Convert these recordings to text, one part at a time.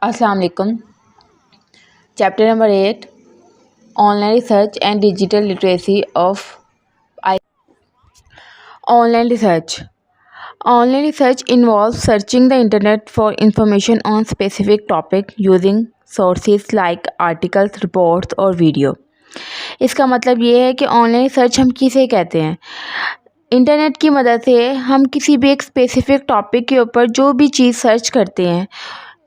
अस्सलाम वालेकुम। Chapter number 8, online research and digital literacy of I. Online research involves searching the internet for information on specific topic using sources like articles, reports और video. इसका मतलब ये है कि online research हम किसे कहते हैं। इंटरनेट की मदद से हम किसी भी एक स्पेसिफिक टॉपिक के ऊपर जो भी चीज़ सर्च करते हैं,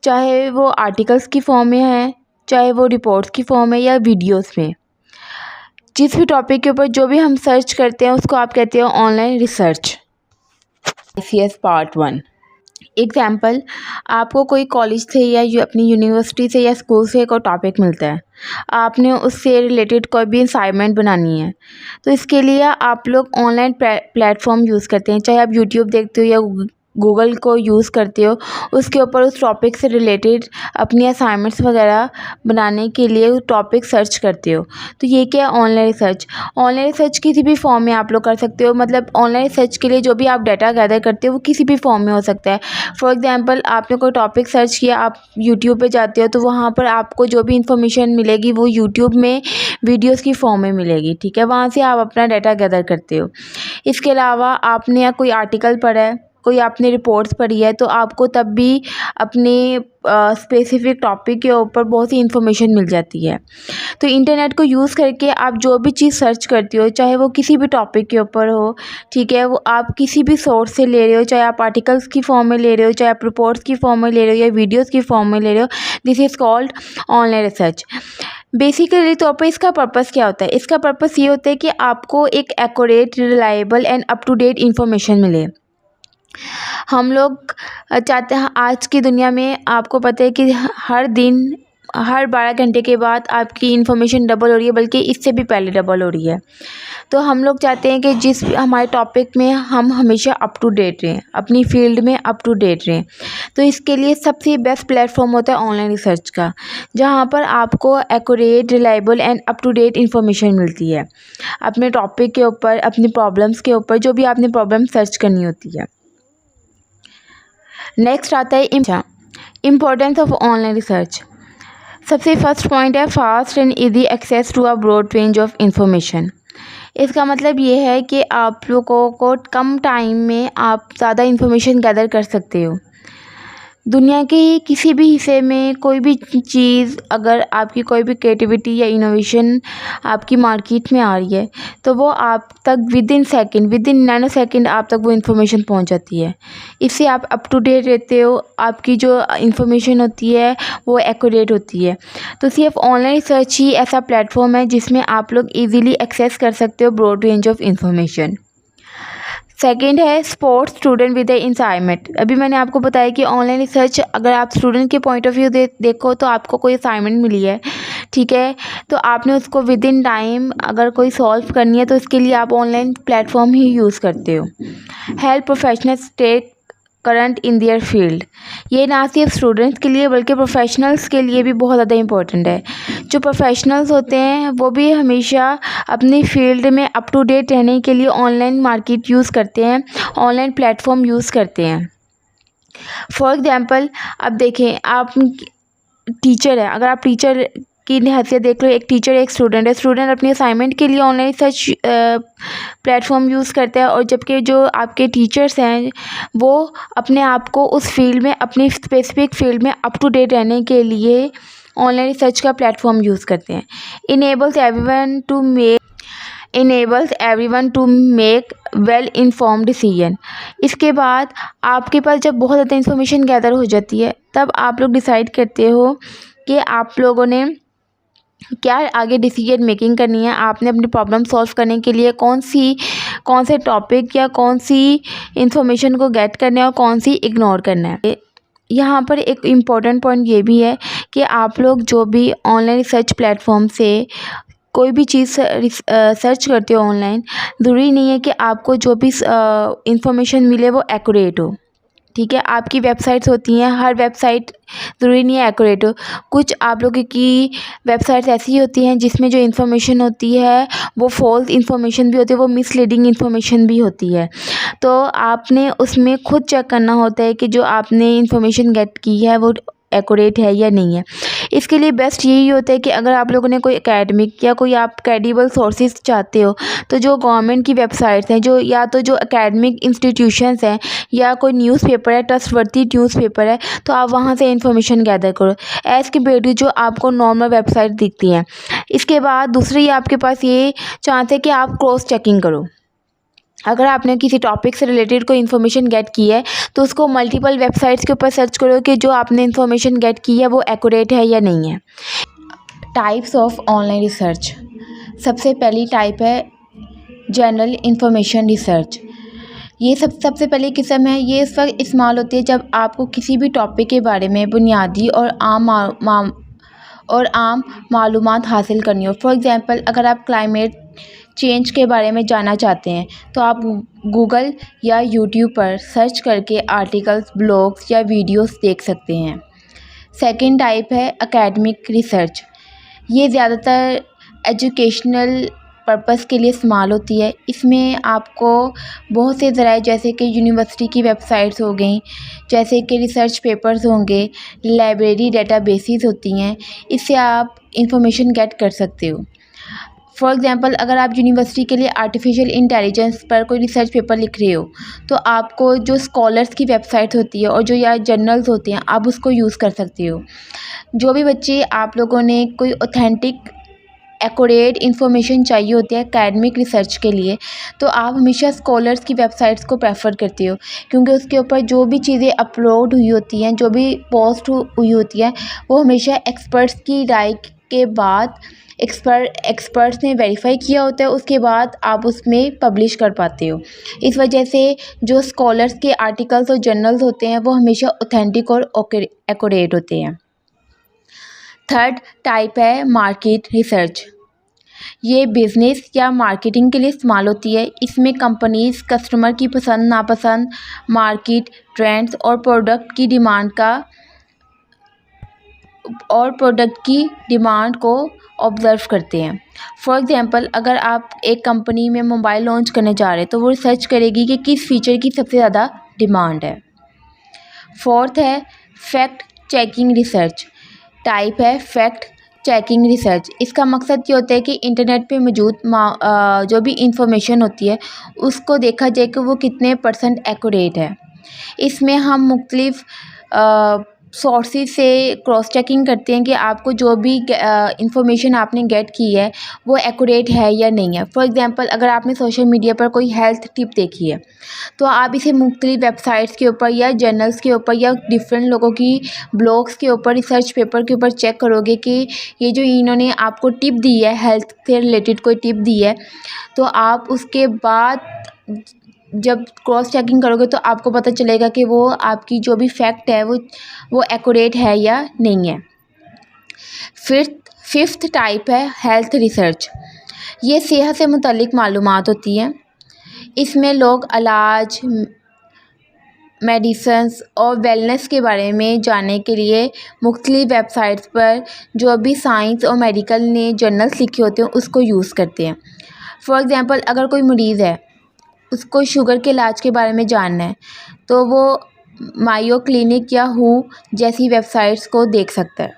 चाहे वो आर्टिकल्स की फॉर्म में है, चाहे वो रिपोर्ट्स की फॉर्म में या वीडियोस में, जिस भी टॉपिक के ऊपर जो भी हम सर्च करते हैं उसको आप कहते हो online research. ICS part 1। Example, आपको कोई कॉलेज से या अपनी यूनिवर्सिटी से या स्कूल से कोई टॉपिक मिलता है, आपने उससे रिलेटेड कोई भी असाइनमेंट बनानी है, तो इसके लिए आप लोग ऑनलाइन प्लेटफॉर्म यूज़ करते हैं। चाहे आप यूट्यूब देखते हो या गूगल को यूज़ करते हो, उसके ऊपर उस टॉपिक से रिलेटेड अपनी असाइनमेंट्स वगैरह बनाने के लिए टॉपिक सर्च करते हो। तो ये क्या है ऑनलाइन रिसर्च। ऑनलाइन रिसर्च किसी भी फॉर्म में आप लोग कर सकते हो। मतलब ऑनलाइन रिसर्च के लिए जो भी आप डाटा गैदर करते हो वो किसी भी फॉर्म में हो सकता है। फॉर एग्जांपल, आपने कोई टॉपिक सर्च किया, आप यूट्यूब पे जाते हो तो वहाँ पर आपको जो भी इंफॉर्मेशन मिलेगी वो यूट्यूब में वीडियोज़ की फॉर्म में मिलेगी। ठीक है, वहाँ से आप अपना डाटा गैदर करते हो। इसके अलावा आपने या कोई आर्टिकल पढ़ा है, कोई आपने रिपोर्ट्स पढ़ी है, तो आपको तब भी अपने स्पेसिफिक टॉपिक के ऊपर बहुत सी इन्फॉर्मेशन मिल जाती है। तो इंटरनेट को यूज़ करके आप जो भी चीज़ सर्च करती हो, चाहे वो किसी भी टॉपिक के ऊपर हो, ठीक है, वो आप किसी भी सोर्स से ले रहे हो, चाहे आप आर्टिकल्स की फॉर्म में ले रहे हो, चाहे आप रिपोर्ट्स की फॉर्म में ले रहे हो या वीडियोज़ की फॉर्म में ले रहे हो, this is called online research. Basically तौर पर इसका पर्पस क्या होता है? इसका पर्पस ये होता है कि आपको एक accurate, reliable and up to date information मिले। हम लोग चाहते हैं, आज की दुनिया में आपको पता है कि हर दिन हर 12 घंटे के बाद आपकी इन्फॉर्मेशन डबल हो रही है, बल्कि इससे भी पहले डबल हो रही है। तो हम लोग चाहते हैं कि जिस हमारे टॉपिक में हम हमेशा अप टू डेट रहें, अपनी फील्ड में अप टू डेट रहें। तो इसके लिए सबसे बेस्ट प्लेटफॉर्म होता है ऑनलाइन रिसर्च का, जहाँ पर आपको accurate, reliable and up to date information मिलती है अपने टॉपिक के ऊपर, अपनी प्रॉब्लम्स के ऊपर, जो भी आपने प्रॉब्लम सर्च करनी होती है। नेक्स्ट आता है इम्पोर्टेंस ऑफ ऑनलाइन रिसर्च। सबसे फर्स्ट पॉइंट है fast and easy access to a broad range of information. इसका मतलब ये है कि आप लोगों को कम टाइम में आप ज़्यादा इन्फॉर्मेशन गैदर कर सकते हो। दुनिया के किसी भी हिस्से में कोई भी चीज़, अगर आपकी कोई भी क्रिएटिविटी या इनोवेशन आपकी मार्केट में आ रही है, तो वो आप तक विद इन नैनो सेकेंड आप तक वो इन्फॉर्मेशन पहुंच जाती है। इससे आप अप टू डेट रहते हो, आपकी जो इन्फॉर्मेशन होती है वो एक्यूरेट होती है। तो सिर्फ ऑनलाइन रिसर्च ही ऐसा प्लेटफॉर्म है जिसमें आप लोग ईजिली एक्सेस कर सकते हो broad range of information. Second है sports student with the assignment. अभी मैंने आपको बताया कि ऑनलाइन रिसर्च, अगर आप स्टूडेंट के पॉइंट ऑफ व्यू देखो तो आपको कोई असाइनमेंट मिली है, ठीक है, तो आपने उसको विद इन टाइम अगर कोई सॉल्व करनी है तो इसके लिए आप ऑनलाइन प्लेटफॉर्म ही यूज़ करते हो। Help professional stay current in their field. ये ना सिर्फ स्टूडेंट्स के लिए बल्कि प्रोफेशनल्स के लिए भी बहुत ज़्यादा इंपॉर्टेंट है। जो प्रोफेशनल्स होते हैं वो भी हमेशा अपनी फील्ड में अप टू डेट रहने के लिए ऑनलाइन मार्केट यूज़ करते हैं, ऑनलाइन प्लेटफॉर्म यूज़ करते हैं। फॉर एग्जांपल, अब देखें, आप टीचर है, अगर आप टीचर की हैसियत देख लो, एक टीचर एक स्टूडेंट है, स्टूडेंट अपनी असाइनमेंट के लिए ऑनलाइन रिसर्च प्लेटफॉर्म यूज़ करता है, और जबकि जो आपके टीचर्स हैं वो अपने आप को उस फील्ड में, अपनी स्पेसिफिक फील्ड में अप टू डेट रहने के लिए ऑनलाइन रिसर्च का प्लेटफॉर्म यूज़ करते हैं। Enables everyone to make well informed decision. इसके बाद आपके पास जब बहुत ज़्यादा इन्फॉर्मेशन गैदर हो जाती है, तब आप लोग डिसाइड करते हो कि आप लोगों ने क्या आगे डिसीजन मेकिंग करनी है। आपने अपनी प्रॉब्लम सॉल्व करने के लिए कौन से टॉपिक या कौन सी इंफॉर्मेशन को गेट करना है और कौन सी इग्नोर करना है। यहाँ पर एक इम्पॉर्टेंट पॉइंट ये भी है कि आप लोग जो भी ऑनलाइन रिसर्च प्लेटफॉर्म से कोई भी चीज़ सर्च करते हो ऑनलाइन, ज़रूरी नहीं है कि आपको जो भी इंफॉर्मेशन मिले वो एक्यूरेट हो। ठीक है, आपकी वेबसाइट्स होती हैं, हर वेबसाइट ज़रूरी नहीं है एक्यूरेट हो। कुछ आप लोगों की वेबसाइट्स ऐसी होती हैं जिसमें जो इन्फॉर्मेशन होती है वो फॉल्स इन्फॉर्मेशन भी होती है, वो मिसलीडिंग इन्फॉर्मेशन भी होती है। तो आपने उसमें खुद चेक करना होता है कि जो आपने इन्फॉर्मेशन गेट की है वो एक्यूरेट है या नहीं है। इसके लिए बेस्ट यही होता है कि अगर आप लोगों ने कोई एकेडमिक या कोई आप क्रेडिबल सोर्सेज चाहते हो तो जो गवर्नमेंट की वेबसाइट्स हैं, जो या तो जो एकेडमिक इंस्टीट्यूशंस हैं या कोई न्यूज़पेपर है, ट्रस्टवर्दी न्यूज़पेपर है, तो आप वहाँ से इंफॉर्मेशन गैदर करो एज़ कम्पेयर टू जो आपको नॉर्मल वेबसाइट दिखती हैं। इसके बाद दूसरी आपके पास ये चांस है कि आप क्रॉस चेकिंग करो। अगर आपने किसी टॉपिक से रिलेटेड कोई इन्फॉर्मेशन गेट की है तो उसको मल्टीपल वेबसाइट्स के ऊपर सर्च करो कि जो आपने इन्फॉर्मेशन गेट की है वो एक्यूरेट है या नहीं है। Types of online research. सबसे पहली टाइप है जनरल इंफॉर्मेशन रिसर्च। ये सबसे पहली किस्म है। ये इस वक्त इस्तेमाल होती है जब आपको किसी भी टॉपिक के बारे में बुनियादी और आम मालूमात हासिल करनी हो। फॉर एग्ज़ाम्पल, अगर आप क्लाइमेट चेंज के बारे में जानना चाहते हैं तो आप गूगल या यूट्यूब पर सर्च करके आर्टिकल्स, ब्लॉग्स या वीडियोस देख सकते हैं। सेकंड टाइप है एकेडमिक रिसर्च। ये ज़्यादातर एजुकेशनल पर्पस के लिए इस्तेमाल होती है। इसमें आपको बहुत से ज़राए जैसे कि यूनिवर्सिटी की वेबसाइट्स हो गई, जैसे कि रिसर्च पेपर्स होंगे, लाइब्रेरी डेटाबेसेस होती हैं, इससे आप इंफॉर्मेशन गेट कर सकते हो। फॉर एग्ज़ाम्पल, अगर आप यूनिवर्सिटी के लिए आर्टिफिशियल इंटेलिजेंस पर कोई रिसर्च पेपर लिख रहे हो तो आपको जो स्कॉलर्स की वेबसाइट होती है और जो या जर्नल्स होते हैं आप उसको यूज़ कर सकते हो। जो भी बच्चे आप लोगों ने कोई ऑथेंटिक एक्यूरेट इन्फॉर्मेशन चाहिए होती है एकेडमिक रिसर्च के लिए तो आप हमेशा स्कॉलर्स की वेबसाइट्स को प्रेफर करते हो, क्योंकि उसके ऊपर जो भी चीज़ें अपलोड हुई होती हैं, जो भी पोस्ट हुई होती है, वो हमेशा एक्सपर्ट्स की राय के बाद एक्सपर्ट्स ने वेरीफाई किया होता है, उसके बाद आप उसमें पब्लिश कर पाते हो। इस वजह से जो स्कॉलर्स के आर्टिकल्स और जर्नल्स होते हैं वो हमेशा ऑथेंटिक और एक्यूरेट होते हैं। थर्ड टाइप है मार्केट रिसर्च। ये बिज़नेस या मार्केटिंग के लिए इस्तेमाल होती है। इसमें कंपनीज कस्टमर की पसंद नापसंद, मार्केट ट्रेंड्स और प्रोडक्ट की डिमांड को ऑब्ज़र्व करते हैं। फॉर एग्ज़ाम्पल, अगर आप एक कंपनी में मोबाइल लॉन्च करने जा रहे हैं तो वो रिसर्च करेगी कि किस फीचर की सबसे ज़्यादा डिमांड है। फोर्थ है फैक्ट चेकिंग रिसर्च। टाइप है फैक्ट चेकिंग रिसर्च। इसका मकसद ये होता है कि इंटरनेट पे मौजूद जो भी इंफॉर्मेशन होती है उसको देखा जाए कि वो कितने % एक्यूरेट है। इसमें हम मुख्तलिफ सोर्सेज से क्रॉस चेकिंग करते हैं कि आपको जो भी इंफॉर्मेशन आपने गेट की है वो एक्यूरेट है या नहीं है। फॉर एग्ज़ाम्पल, अगर आपने सोशल मीडिया पर कोई हेल्थ टिप देखी है तो आप इसे मुख्तलिफ वेबसाइट्स के ऊपर या जर्नल्स के ऊपर या डिफरेंट लोगों की ब्लॉग्स के ऊपर, रिसर्च पेपर के ऊपर चेक करोगे कि ये जो इन्होंने आपको टिप दी है, हेल्थ से रिलेटेड कोई टिप दी है, तो आप उसके बाद जब क्रॉस चेकिंग करोगे तो आपको पता चलेगा कि वो आपकी जो भी फैक्ट है वो एक्यूरेट है या नहीं है। फिफ्थ टाइप है हेल्थ रिसर्च। ये सेहत से मुतल्लिक मालूमात होती हैं। इसमें लोग इलाज, मेडिसिन्स और वेलनेस के बारे में जानने के लिए मुख्तलिफ वेबसाइट्स पर जो भी साइंस और मेडिकल ने जर्नल्स लिखे होते हैं उसको यूज़ करते हैं। फॉर एग्ज़ाम्पल, अगर कोई मरीज़ है उसको शुगर के इलाज के बारे में जानना है तो वो मायो क्लिनिक या हू जैसी वेबसाइट्स को देख सकता है।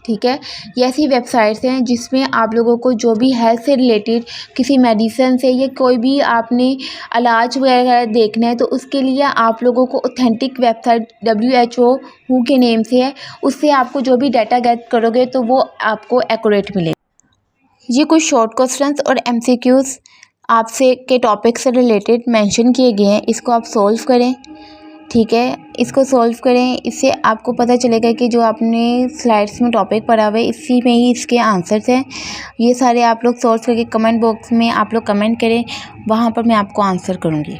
ठीक है, ये ऐसी वेबसाइट्स हैं जिसमें आप लोगों को जो भी हेल्थ से रिलेटेड किसी मेडिसिन से या कोई भी आपने इलाज वगैरह देखना है तो उसके लिए आप लोगों को ऑथेंटिक वेबसाइट WHO हू के नेम से है, उससे आपको जो भी डाटा गेट करोगे तो वो आपको एक्यूरेट मिलेगा। ये कुछ शॉर्ट क्वेश्चंस और MCQs आपसे के टॉपिक से रिलेटेड मेंशन किए गए हैं, इसको आप सॉल्व करें। ठीक है, इसको सॉल्व करें, इससे आपको पता चलेगा कि जो आपने स्लाइड्स में टॉपिक पढ़ा हुआ है इसी में ही इसके आंसर्स हैं। ये सारे आप लोग सॉल्व करके कमेंट बॉक्स में आप लोग कमेंट करें, वहाँ पर मैं आपको आंसर करूँगी।